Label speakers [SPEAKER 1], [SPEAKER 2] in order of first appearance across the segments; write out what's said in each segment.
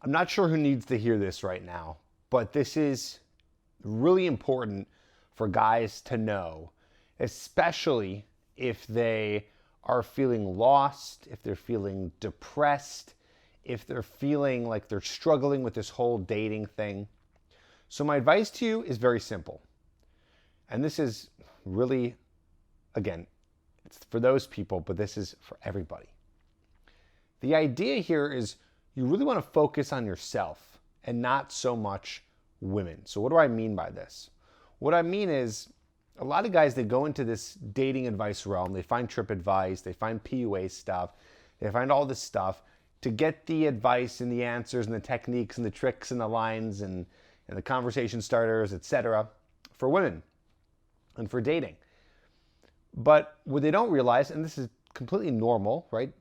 [SPEAKER 1] I'm not sure who needs to hear this right now, but this is really important for guys to know, especially if they are feeling lost, if they're feeling depressed, if they're feeling like they're struggling with this whole dating thing. So my advice to you is very simple. And this is really, again, it's for those people, but this is for everybody. The idea here is you really want to focus on yourself and not so much women. So what do I mean by this? What I mean is a lot of guys, they go into this dating advice realm, they find Tripp advice, they find PUA stuff, they find all this stuff to get the advice and the answers and the techniques and the tricks and the lines and the conversation starters, etc. for women and for dating. But what they don't realize, and this is completely normal, right?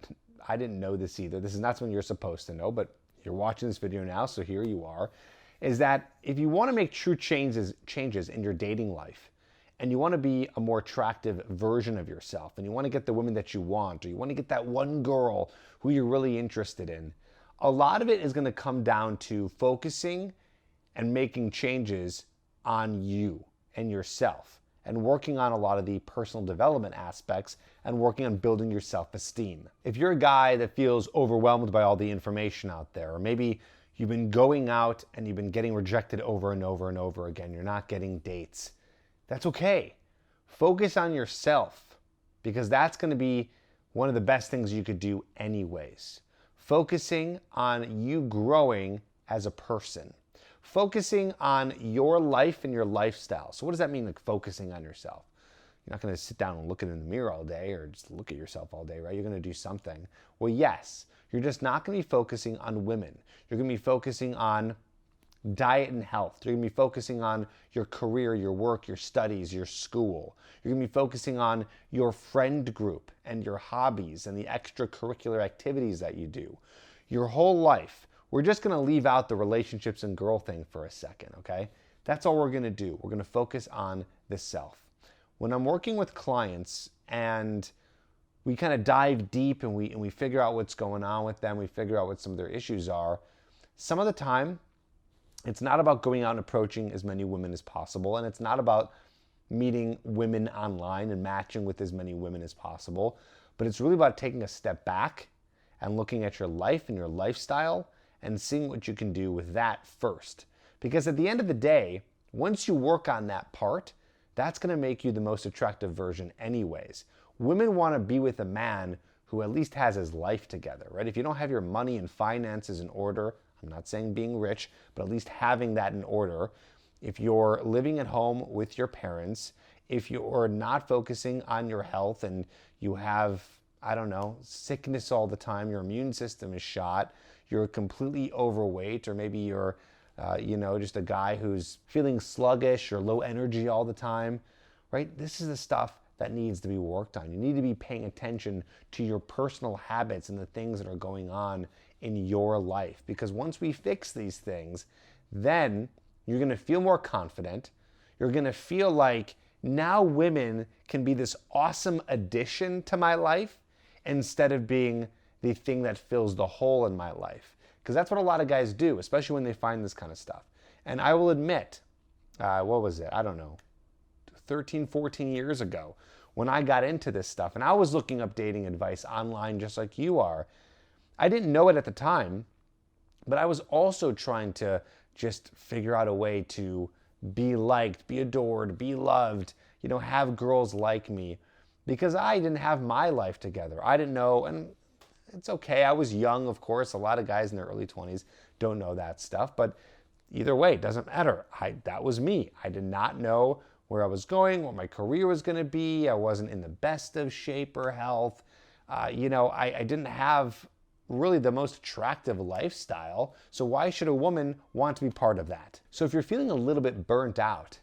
[SPEAKER 1] I didn't know this either. This is not something you're supposed to know, but you're watching this video now, so here you are, is that if you want to make true changes in your dating life, and you want to be a more attractive version of yourself, and you want to get the women that you want, or you want to get that one girl who you're really interested in, a lot of it is going to come down to focusing and making changes on you and yourself, and working on a lot of the personal development aspects and working on building your self-esteem. If you're a guy that feels overwhelmed by all the information out there, or maybe you've been going out and you've been getting rejected over and over and over again, you're not getting dates, that's okay. Focus on yourself, because that's going to be one of the best things you could do anyways. Focusing on you growing as a person. Focusing on your life and your lifestyle. So what does that mean, like focusing on yourself? You're not going to sit down and look in the mirror all day or just look at yourself all day, right? You're going to do something. Well, yes, you're just not going to be focusing on women. You're going to be focusing on diet and health. You're going to be focusing on your career, your work, your studies, your school. You're going to be focusing on your friend group and your hobbies and the extracurricular activities that you do. Your whole life. We're just going to leave out the relationships and girl thing for a second, okay? That's all we're going to do. We're going to focus on the self. When I'm working with clients and we kind of dive deep and we figure out what's going on with them, we figure out what some of their issues are, some of the time, it's not about going out and approaching as many women as possible, and it's not about meeting women online and matching with as many women as possible, but it's really about taking a step back and looking at your life and your lifestyle and seeing what you can do with that first. Because at the end of the day, once you work on that part, that's going to make you the most attractive version anyways. Women want to be with a man who at least has his life together, right? If you don't have your money and finances in order, I'm not saying being rich, but at least having that in order. If you're living at home with your parents, if you're not focusing on your health and you have, I don't know, sickness all the time, your immune system is shot, you're completely overweight, or maybe you're, just a guy who's feeling sluggish or low energy all the time, right? This is the stuff that needs to be worked on. You need to be paying attention to your personal habits and the things that are going on in your life. Because once we fix these things, then you're going to feel more confident. You're going to feel like now women can be this awesome addition to my life instead of being the thing that fills the hole in my life. Because that's what a lot of guys do, especially when they find this kind of stuff. And I will admit, what was it? I don't know, 13, 14 years ago when I got into this stuff and I was looking up dating advice online just like you are. I didn't know it at the time, but I was also trying to just figure out a way to be liked, be adored, be loved, have girls like me, because I didn't have my life together. I didn't know, and it's okay. I was young, of course. A lot of guys in their early 20s don't know that stuff, but either way, it doesn't matter. That was me. I did not know where I was going, what my career was going to be. I wasn't in the best of shape or health. I didn't have really the most attractive lifestyle. So why should a woman want to be part of that? So if you're feeling a little bit burnt out,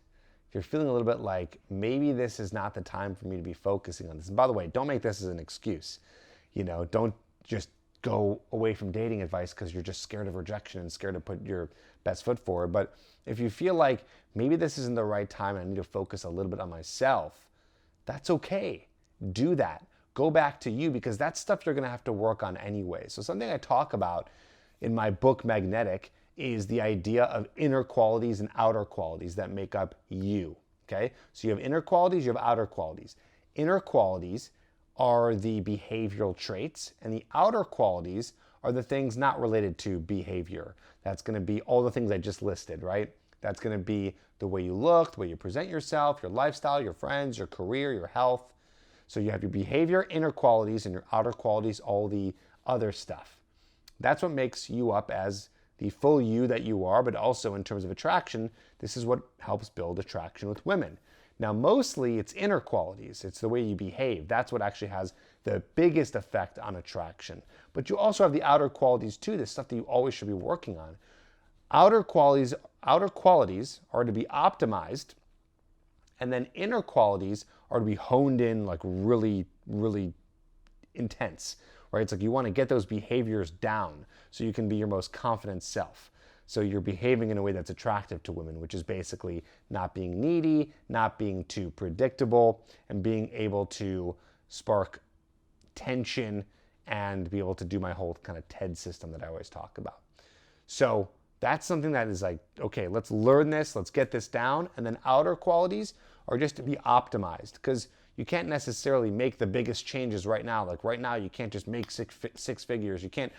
[SPEAKER 1] if you're feeling a little bit like maybe this is not the time for me to be focusing on this. And by the way, don't make this as an excuse. Don't just go away from dating advice because you're just scared of rejection and scared to put your best foot forward. But if you feel like maybe this isn't the right time and I need to focus a little bit on myself, that's okay. Do that. Go back to you, because that's stuff you're going to have to work on anyway. So something I talk about in my book Magnetic is the idea of inner qualities and outer qualities that make up you. Okay? So you have inner qualities, you have outer qualities. Inner qualities are the behavioral traits, and the outer qualities are the things not related to behavior. That's going to be all the things I just listed, right? That's going to be the way you look, the way you present yourself, your lifestyle, your friends, your career, your health. So you have your behavior, inner qualities, and your outer qualities, all the other stuff. That's what makes you up as the full you that you are, but also in terms of attraction, this is what helps build attraction with women. Now, mostly it's inner qualities. It's the way you behave. That's what actually has the biggest effect on attraction. But you also have the outer qualities too, the stuff that you always should be working on. Outer qualities are to be optimized, and then inner qualities are to be honed in like really, really intense, right? It's like you want to get those behaviors down so you can be your most confident self. So you're behaving in a way that's attractive to women, which is basically not being needy, not being too predictable, and being able to spark tension and be able to do my whole kind of TED system that I always talk about. So that's something that is like, okay, let's learn this, let's get this down. And then outer qualities are just to be optimized, because you can't necessarily make the biggest changes right now. Like right now, you can't just make six figures. You can't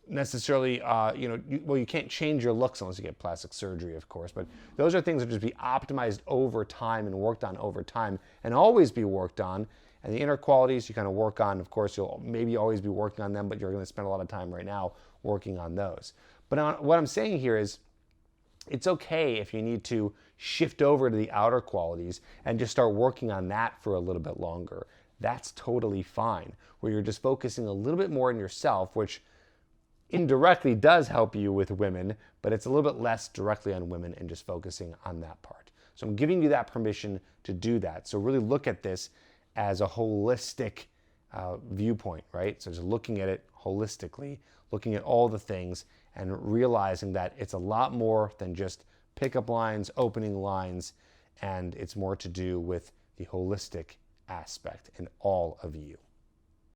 [SPEAKER 1] necessarily, you can't change your looks unless you get plastic surgery, of course. But those are things that just be optimized over time and worked on over time and always be worked on. And the inner qualities you kind of work on. Of course, you'll maybe always be working on them, but you're going to spend a lot of time right now working on those. But what I'm saying here is it's okay if you need to shift over to the outer qualities and just start working on that for a little bit longer. That's totally fine, where you're just focusing a little bit more on yourself, which indirectly does help you with women, but it's a little bit less directly on women and just focusing on that part. So I'm giving you that permission to do that. So really look at this as a holistic viewpoint, right? So just looking at it holistically, looking at all the things and realizing that it's a lot more than just pickup lines, opening lines, and it's more to do with the holistic aspect in all of you.